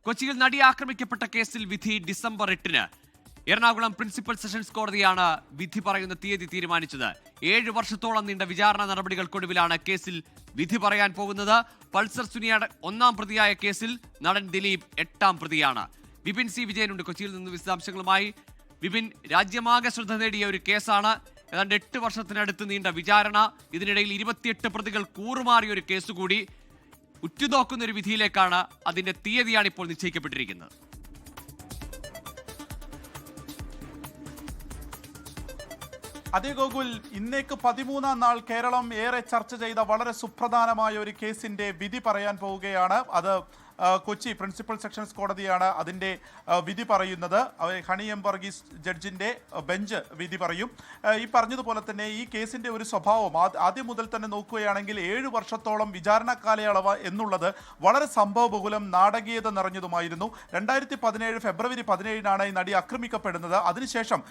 കൊച്ചിയിൽ നടി ആക്രമിക്കപ്പെട്ട കേസിൽ വിധി ഡിസംബർ 8-ന്. എറണാകുളം പ്രിൻസിപ്പൽ സെഷൻസ് കോടതിയാണ് വിധി പറയുന്ന തീയതി തീരുമാനിച്ചത്. 7 വർഷത്തോളം നീണ്ട വിചാരണ നടപടികൾക്കൊടുവിലാണ് കേസിൽ വിധി പറയാൻ പോകുന്നത്. പൾസർ സുനിയുടെ 1-ാം പ്രതിയായ കേസിൽ നടൻ ദിലീപ് 8-ാം പ്രതിയാണ്. വിപിൻ സി വിജയനുണ്ട് കൊച്ചിയിൽ നിന്ന് വിശദാംശങ്ങളുമായി. വിപിൻ, രാജ്യമാകെ ശ്രദ്ധ നേടിയ ഒരു കേസാണ്. ഏതാണ്ട് 8 വർഷത്തിനടുത്ത് നീണ്ട വിചാരണ, ഇതിനിടയിൽ 28 പ്രതികൾ കൂറുമാറിയ ഒരു കേസ് കൂടി. ഉറ്റുനോക്കുന്ന ഒരു വിധിയിലേക്കാണ്, അതിന്റെ തീയതിയാണ് ഇപ്പോൾ നിശ്ചയിക്കപ്പെട്ടിരിക്കുന്നത്. അതേ ഗോകുൽ, ഇന്നേക്ക് 13-ാം നാൾ കേരളം ഏറെ ചർച്ച ചെയ്ത വളരെ സുപ്രധാനമായ ഒരു കേസിന്റെ വിധി പറയാൻ പോവുകയാണ്. അത് കൊച്ചി പ്രിൻസിപ്പൽ സെഷൻസ് കോടതിയാണ് അതിൻ്റെ വിധി പറയുന്നത്. ഹണി എം വർഗീസ് ജഡ്ജിൻ്റെ ബെഞ്ച് വിധി പറയും. ഈ പറഞ്ഞതുപോലെ തന്നെ ഈ കേസിൻ്റെ ഒരു സ്വഭാവം ആദ്യം മുതൽ തന്നെ നോക്കുകയാണെങ്കിൽ 7 വർഷത്തോളം വിചാരണ കാലയളവ് എന്നുള്ളത് വളരെ സംഭവബഹുലം, നാടകീയത നിറഞ്ഞതുമായിരുന്നു. 2017 ഫെബ്രുവരി 17-നാണ് ഈ നടി ആക്രമിക്കപ്പെടുന്നത്. അതിനുശേഷം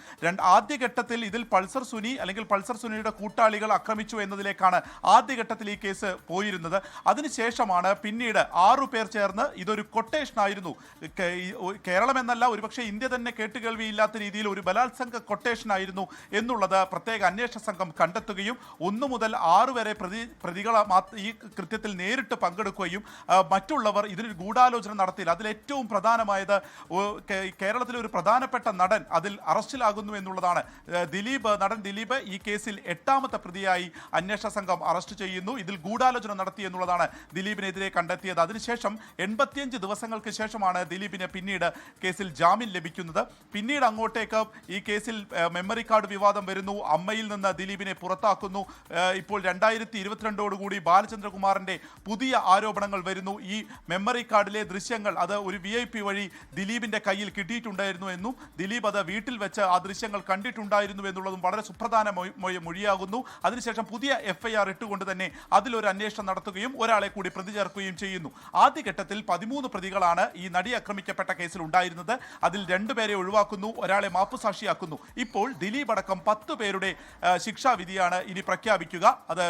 ആദ്യഘട്ടത്തിൽ ഇതിൽ പൾസർ സുനി അല്ലെങ്കിൽ പൾസർ സുനിയുടെ കൂട്ടാളികൾ ആക്രമിച്ചു എന്നതിലേക്കാണ് ആദ്യഘട്ടത്തിൽ ഈ കേസ് പോയിരുന്നത്. അതിനുശേഷമാണ് പിന്നീട് 6 പേർ ചേർന്ന് ഇതൊരു കൊട്ടേഷൻ ആയിരുന്നു. കേരളം എന്നല്ല, ഒരുപക്ഷെ ഇന്ത്യ തന്നെ കേട്ടുകേൾവിയില്ലാത്ത രീതിയിൽ ഒരു ബലാത്സംഗ കൊട്ടേഷൻ ആയിരുന്നു എന്നുള്ളത് പ്രത്യേക അന്വേഷണ സംഘം കണ്ടെത്തുകയും 1 മുതൽ 6 വരെ പ്രതികൾ ഈ കൃത്യത്തിൽ നേരിട്ട് പങ്കെടുക്കുകയും മറ്റുള്ളവർ ഇതിനൊരു ഗൂഢാലോചന നടത്തിയില്ല. അതിൽ ഏറ്റവും പ്രധാനമായത് കേരളത്തിലെ ഒരു പ്രധാനപ്പെട്ട നടൻ അതിൽ അറസ്റ്റിലാകുന്നു എന്നുള്ളതാണ്. നടൻ ദിലീപ് ഈ കേസിൽ 8-ാമത്തെ പ്രതിയായി അന്വേഷണ സംഘം അറസ്റ്റ് ചെയ്യുന്നു. ഇതിൽ ഗൂഢാലോചന നടത്തി എന്നുള്ളതാണ് ദിലീപിനെതിരെ കണ്ടെത്തിയത്. അതിനുശേഷം 85 ദിവസങ്ങൾക്ക് ശേഷമാണ് ദിലീപിന് പിന്നീട് കേസിൽ ജാമ്യം ലഭിക്കുന്നത്. പിന്നീട് അങ്ങോട്ടേക്ക് ഈ കേസിൽ മെമ്മറി കാർഡ് വിവാദം വരുന്നു. അമ്മയിൽ നിന്ന് ദിലീപിനെ പുറത്താക്കുന്നു. ഇപ്പോൾ 2022 ബാലചന്ദ്രകുമാറിന്റെ പുതിയ ആരോപണങ്ങൾ വരുന്നു. ഈ മെമ്മറി കാർഡിലെ ദൃശ്യങ്ങൾ അത് ഒരു VIP വഴി ദിലീപിന്റെ കയ്യിൽ കിട്ടിയിട്ടുണ്ടായിരുന്നു എന്നും ദിലീപ് അത് വീട്ടിൽ വെച്ച് ആ ദൃശ്യങ്ങൾ കണ്ടിട്ടുണ്ടായിരുന്നു എന്നുള്ളതും വളരെ സുപ്രധാന മൊഴിയാകുന്നു. അതിനുശേഷം പുതിയ FIR ഇട്ടുകൊണ്ട് തന്നെ അതിലൊരു അന്വേഷണം നടത്തുകയും ഒരാളെ കൂടി പ്രതി ചേർക്കുകയും ചെയ്യുന്നു. ആദ്യഘട്ടത്തിൽ 13 പ്രതികളാണ് ഈ നടി ആക്രമിക്കപ്പെട്ട കേസിൽ ഉണ്ടായിരുന്നത്. അതിൽ 2 പേരെ ഒഴിവാക്കുന്നു, ഒരാളെ മാപ്പുസാക്ഷിയാക്കുന്നു. ഇപ്പോൾ ദിലീപ് അടക്കം 10 പേരുടെ ശിക്ഷാവിധിയാണ് ഇനി പ്രഖ്യാപിക്കുക. അത്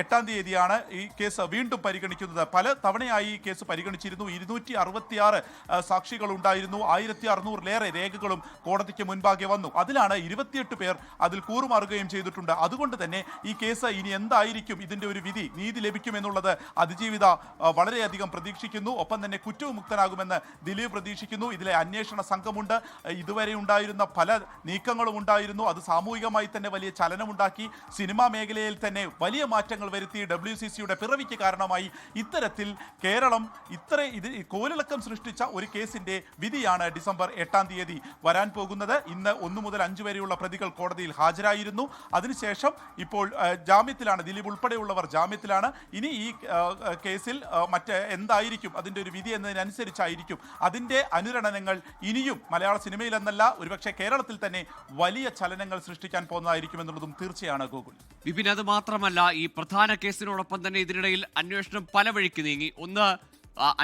8-ാം തീയതിയാണ് ഈ കേസ് വീണ്ടും പരിഗണിക്കുന്നത്. പല തവണയായി ഈ കേസ് പരിഗണിച്ചിരുന്നു. 266 സാക്ഷികൾ ഉണ്ടായിരുന്നു. 1600-ലേറെ രേഖകളും കോടതിക്ക് മുൻപാകെ വന്നു. അതിലാണ് 28 പേർ അതിൽ കൂറുമാറുകയും ചെയ്തിട്ടുണ്ട്. അതുകൊണ്ട് തന്നെ ഈ കേസ് ഇനി എന്തായിരിക്കും, ഇതിന്റെ ഒരു വിധി, നീതി ലഭിക്കുമെന്നുള്ളത് അതിജീവിത വളരെയധികം പ്രതീക്ഷിക്കുന്നു. ഒപ്പം തന്നെ കുറ്റവിമുക്തനാകുമെന്ന് ദിലീപ് പ്രതീക്ഷിക്കുന്നു. ഇതിലെ അന്വേഷണ സംഘമുണ്ട്. ഇതുവരെ ഉണ്ടായിരുന്ന പല നീക്കങ്ങളും ഉണ്ടായിരുന്നു. അത് സാമൂഹികമായി തന്നെ വലിയ ചലനമുണ്ടാക്കി. സിനിമാ മേഖലയിൽ തന്നെ വലിയ മാറ്റങ്ങൾ വരുത്തി. WCCയുടെ പിറവിക്ക് കാരണമായി. ഇത്തരത്തിൽ കേരളം കോലിളക്കം സൃഷ്ടിച്ച ഒരു കേസിന്റെ വിധിയാണ് ഡിസംബർ 8-ാം തീയതി വരാൻ പോകുന്നത്. ഇന്ന് 1 മുതൽ 5 വരെയുള്ള പ്രതികൾ കോടതിയിൽ ഹാജരായിരുന്നു. അതിനുശേഷം ഇപ്പോൾ ജാമ്യത്തിലാണ്. ദിലീപ് ഉൾപ്പെടെയുള്ളവർ ജാമ്യത്തിലാണ്. ഇനി ഈ കേസിൽ എന്തായിരിക്കും അതിൻ്റെ ഒരു വിധി എന്നതിനനുസരിച്ചായിരിക്കും അതിൻ്റെ അനുരണനങ്ങൾ ഇനിയും മലയാള സിനിമയിൽ എന്നല്ല, ഒരുപക്ഷെ കേരളത്തിൽ തന്നെ വലിയ ചലനങ്ങൾ സൃഷ്ടിക്കാൻ പോകുന്നതായിരിക്കും എന്നുള്ളതും തീർച്ചയാണ് ഗോകുൽ. വിപിൻ, അത് മാത്രമല്ല, ഈ പ്രധാന കേസിനോടൊപ്പം തന്നെ ഇതിനിടയിൽ അന്വേഷണം പല വഴിക്ക് നീങ്ങി. ഒന്ന്,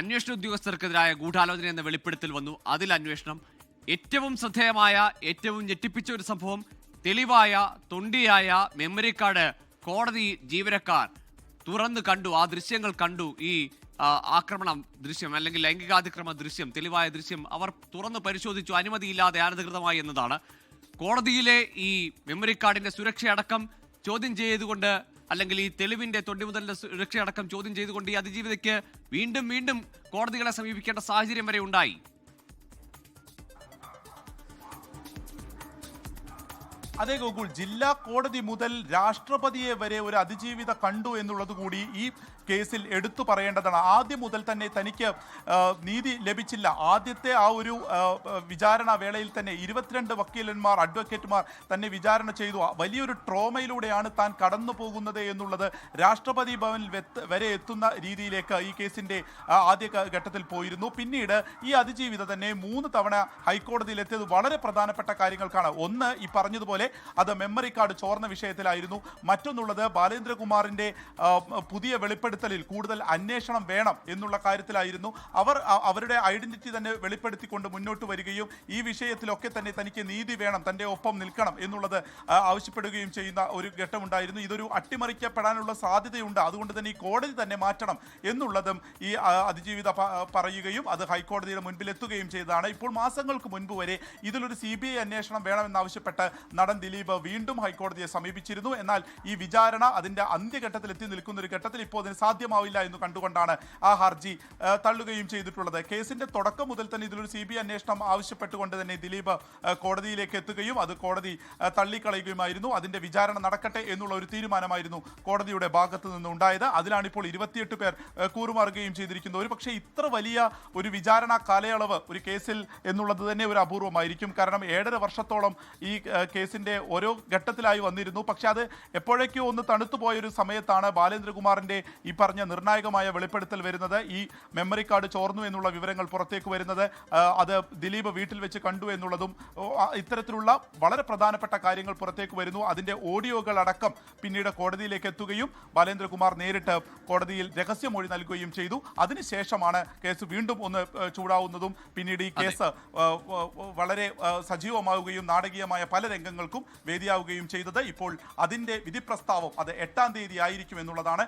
അന്വേഷണ ഉദ്യോഗസ്ഥർക്കെതിരായ ഗൂഢാലോചന എന്ന വെളിപ്പെടുത്തൽ വന്നു. അതിൽ അന്വേഷണം. ഏറ്റവും ശ്രദ്ധേയമായ, ഏറ്റവും ഞെട്ടിപ്പിച്ച ഒരു സംഭവം, തെളിവായ തൊണ്ടിയായ മെമ്മറി കാർഡ് കോടതി ജീവനക്കാർ തുറന്നു കണ്ടു. ആ ദൃശ്യങ്ങൾ കണ്ടു. ഈ ആക്രമണം ദൃശ്യം അല്ലെങ്കിൽ ലൈംഗികാതിക്രമ ദൃശ്യം, തെളിവായ ദൃശ്യം അവർ തുറന്നു പരിശോധിച്ചു, അനുമതിയില്ലാതെ അനധികൃതമായി എന്നതാണ്. കോടതിയിലെ ഈ മെമ്മറി കാർഡിന്റെ സുരക്ഷയടക്കം ചോദ്യം ചെയ്തുകൊണ്ട്, അല്ലെങ്കിൽ ഈ തെളിവിന്റെ തൊണ്ടിമുതലിന്റെ സുരക്ഷയടക്കം ചോദ്യം ചെയ്തുകൊണ്ട് ഈ അതിജീവിതയ്ക്ക് വീണ്ടും വീണ്ടും കോടതികളെ സമീപിക്കേണ്ട സാഹചര്യം വരെ ഉണ്ടായി. അതേ ഗോകുൽ, ജില്ലാ കോടതി മുതൽ രാഷ്ട്രപതിയെ വരെ ഒരു അതിജീവിത കണ്ടു എന്നുള്ളത് കൂടി ഈ കേസിൽ എടുത്തു പറയേണ്ടതാണ്. ആദ്യം മുതൽ തന്നെ തനിക്ക് നീതി ലഭിച്ചില്ല. ആദ്യത്തെ ആ ഒരു വിചാരണ വേളയിൽ തന്നെ 22 വക്കീലന്മാർ, അഡ്വക്കേറ്റുമാർ തന്നെ വിചാരണ ചെയ്തു. വലിയൊരു ട്രോമയിലൂടെയാണ് താൻ കടന്നു പോകുന്നത് എന്നുള്ളത് രാഷ്ട്രപതി ഭവനിൽ വരെ എത്തുന്ന രീതിയിലേക്ക് ഈ കേസിൻ്റെ ആദ്യ ഘട്ടത്തിൽ പോയിരുന്നു. പിന്നീട് ഈ അതിജീവിത തന്നെ 3 തവണ ഹൈക്കോടതിയിൽ എത്തിയത് വളരെ പ്രധാനപ്പെട്ട കാര്യങ്ങൾക്കാണ്. ഒന്ന്, ഈ പറഞ്ഞതുപോലെ അത് മെമ്മറി കാർഡ് ചോർന്ന വിഷയത്തിലായിരുന്നു. മറ്റൊന്നുള്ളത് ബാലേന്ദ്രകുമാറിൻ്റെ പുതിയ വെളിപ്പെടുത്തൽ വെളിപ്പെടുത്തലിൽ കൂടുതൽ അന്വേഷണം വേണം എന്നുള്ള കാര്യത്തിലായിരുന്നു അവരുടെ ഐഡന്റിറ്റി തന്നെ വെളിപ്പെടുത്തിക്കൊണ്ട് മുന്നോട്ട് വരികയും ഈ വിഷയത്തിലൊക്കെ തന്നെ തനിക്ക് നീതി വേണം, തൻ്റെ ഒപ്പം നിൽക്കണം എന്നുള്ളത് ആവശ്യപ്പെടുകയും ചെയ്യുന്ന ഒരു ഘട്ടമുണ്ടായിരുന്നു. ഇതൊരു അട്ടിമറിക്കപ്പെടാനുള്ള സാധ്യതയുണ്ട്, അതുകൊണ്ട് തന്നെ ഈ കോടതി തന്നെ മാറ്റണം എന്നുള്ളതും ഈ അതിജീവിത പറയുകയും അത് ഹൈക്കോടതിയുടെ മുൻപിൽ എത്തുകയും ചെയ്തതാണ്. ഇപ്പോൾ മാസങ്ങൾക്ക് മുൻപ് വരെ ഇതിലൊരു CBI അന്വേഷണം വേണമെന്നാവശ്യപ്പെട്ട് നടൻ ദിലീപ് വീണ്ടും ഹൈക്കോടതിയെ സമീപിച്ചിരുന്നു. എന്നാൽ ഈ വിചാരണ അതിൻ്റെ അന്ത്യഘട്ടത്തിൽ എത്തി നിൽക്കുന്ന ഒരു ഘട്ടത്തിൽ ഇപ്പോൾ അതിന് സാധ്യമാവില്ല എന്ന് കണ്ടുകൊണ്ടാണ് ആ ഹർജി തള്ളുകയും ചെയ്തിട്ടുള്ളത്. കേസിന്റെ തുടക്കം മുതൽ തന്നെ ഇതിലൊരു CBI അന്വേഷണം ആവശ്യപ്പെട്ടുകൊണ്ട് തന്നെ ദിലീപ് കോടതിയിലേക്ക് എത്തുകയും അത് കോടതി തള്ളിക്കളയുകയുമായിരുന്നു. അതിന്റെ വിചാരണ നടക്കട്ടെ എന്നുള്ള ഒരു തീരുമാനമായിരുന്നു കോടതിയുടെ ഭാഗത്ത് നിന്ന് ഉണ്ടായത്. അതിലാണ് ഇപ്പോൾ 28 പേർ കൂറുമാറുകയും ചെയ്തിരിക്കുന്നത്. ഒരു പക്ഷേ ഇത്ര വലിയ ഒരു വിചാരണ കാലയളവ് ഒരു കേസിൽ എന്നുള്ളത് തന്നെ ഒരു അപൂർവമായിരിക്കും. കാരണം 7.5 വർഷത്തോളം ഈ കേസിന്റെ ഓരോ ഘട്ടത്തിലായി വന്നിരുന്നു. പക്ഷെ അത് എപ്പോഴേക്കോ ഒന്ന് തണുത്തുപോയൊരു സമയത്താണ് ബാലേന്ദ്രകുമാറിന്റെ ഈ പറഞ്ഞ നിർണായകമായ വെളിപ്പെടുത്തൽ വരുന്നത്. ഈ മെമ്മറി കാർഡ് ചോർന്നു എന്നുള്ള വിവരങ്ങൾ പുറത്തേക്ക് വരുന്നത്, അത് ദിലീപ് വീട്ടിൽ വെച്ച് കണ്ടു എന്നുള്ളതും ഇത്തരത്തിലുള്ള വളരെ പ്രധാനപ്പെട്ട കാര്യങ്ങൾ പുറത്തേക്ക് വരുന്നു. അതിന്റെ ഓഡിയോകൾ അടക്കം പിന്നീട് കോടതിയിലേക്ക് എത്തുകയും ബാലേന്ദ്രകുമാർ നേരിട്ട് കോടതിയിൽ രഹസ്യമൊഴി നൽകുകയും ചെയ്തു. അതിനുശേഷമാണ് കേസ് വീണ്ടും ഒന്ന് ചൂടാവുന്നതും പിന്നീട് ഈ കേസ് വളരെ സജീവമാവുകയും നാടകീയമായ പല രംഗങ്ങൾക്കും വേദിയാവുകയും ചെയ്തത്. ഇപ്പോൾ അതിന്റെ വിധി പ്രസ്താവം അത് 8-ാം തീയതി ആയിരിക്കും എന്നുള്ളതാണ്.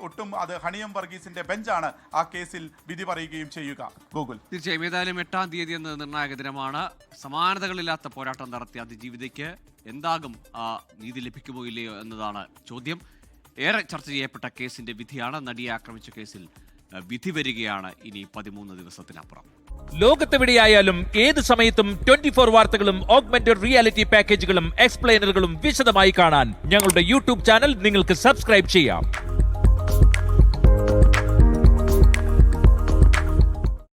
ഒട്ടും അത് ഹണിയം വർഗീസിന്റെ ബെഞ്ചാണ് ആ കേസിൽ വിധി പറയുകയും ചെയ്യുക. ഗൂഗിൾ തീർച്ചയായും ഏതായാലും 8-ാം തീയതി എന്ന നിർണായക ദിനമാണ്. സമാനതകളില്ലാത്ത പോരാട്ടം നടത്തിയ അതിജീവിതയ്ക്ക് എന്താകും നീതി ലഭിക്കുമോ ഇല്ലയോ എന്നതാണ് ചോദ്യം. ഏറെ ചർച്ച ചെയ്യപ്പെട്ട കേസിന്റെ വിധിയാണ്. നടിയെ ആക്രമിച്ച കേസിൽ വിധി വരികയാണ് ഇനി 13 ദിവസത്തിനപ്പുറം. ലോകത്തെവിടെയായാലും ഏത് സമയത്തും 24 വാർത്തകളും ഓഗ്മെന്റഡ് റിയാലിറ്റി പാക്കേജുകളും എക്സ്പ്ലെയിനറുകളും വിശദമായി കാണാൻ ഞങ്ങളുടെ YouTube ചാനൽ നിങ്ങൾക്ക് സബ്സ്ക്രൈബ് ചെയ്യാം.